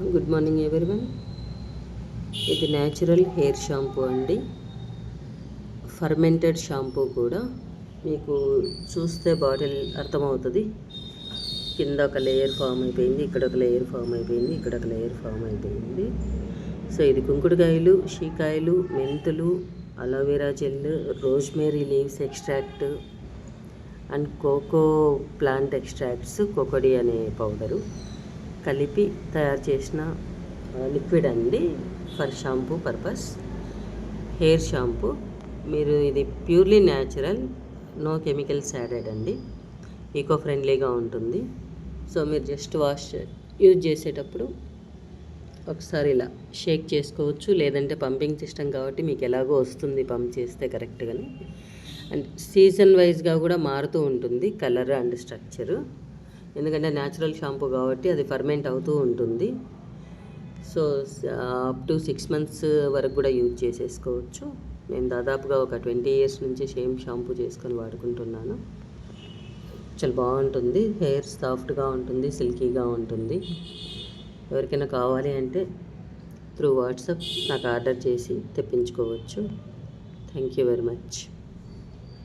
Good morning everyone. ఇది natural hair shampoo అండి, fermented shampoo కూడా. మీకు చూస్తే బాటిల్ అర్థమవుతుంది. కింద ఒక లేయర్ ఫామ్ అయిపోయింది, ఇక్కడ ఒక లేయర్ ఫామ్ అయిపోయింది, ఇక్కడ ఒక లేయర్ ఫామ్ అయిపోయింది. సో ఇది కుంకుడుకాయలు, షీకాయలు, మెంతులు, aloe vera gel, rosemary leaves extract and cocoa plant extracts, కోకోడి అనే పౌడరు కలిపి తయారు చేసిన లిక్విడ్ అండి. For shampoo purpose hair shampoo. మీరు ఇది purely natural, no chemicals added అండి. ఈకో ఫ్రెండ్లీగా ఉంటుంది. సో మీరు జస్ట్ యూజ్ చేసేటప్పుడు ఒకసారి ఇలా షేక్ చేసుకోవచ్చు, లేదంటే పంపింగ్ సిస్టమ్ కాబట్టి మీకు ఎలాగో వస్తుంది పంప్ చేస్తే కరెక్ట్గానే. అండ్ సీజన్ వైజ్గా కూడా మారుతూ ఉంటుంది కలర్ అండ్ స్ట్రక్చరు, ఎందుకంటే న్యాచురల్ షాంపూ కాబట్టి అది ఫర్మెంట్ అవుతూ ఉంటుంది. సో అప్ టు 6 months వరకు కూడా యూజ్ చేసేసుకోవచ్చు. నేను దాదాపుగా ఒక 20 years నుంచి సేమ్ షాంపూ చేసుకొని వాడుకుంటున్నాను. చాలా బాగుంటుంది, హెయిర్ సాఫ్ట్గా ఉంటుంది, సిల్కీగా ఉంటుంది. ఎవరికైనా కావాలి అంటే త్రూ వాట్సాప్ నాకు ఆర్డర్ చేసి తెప్పించుకోవచ్చు. Thank you very much.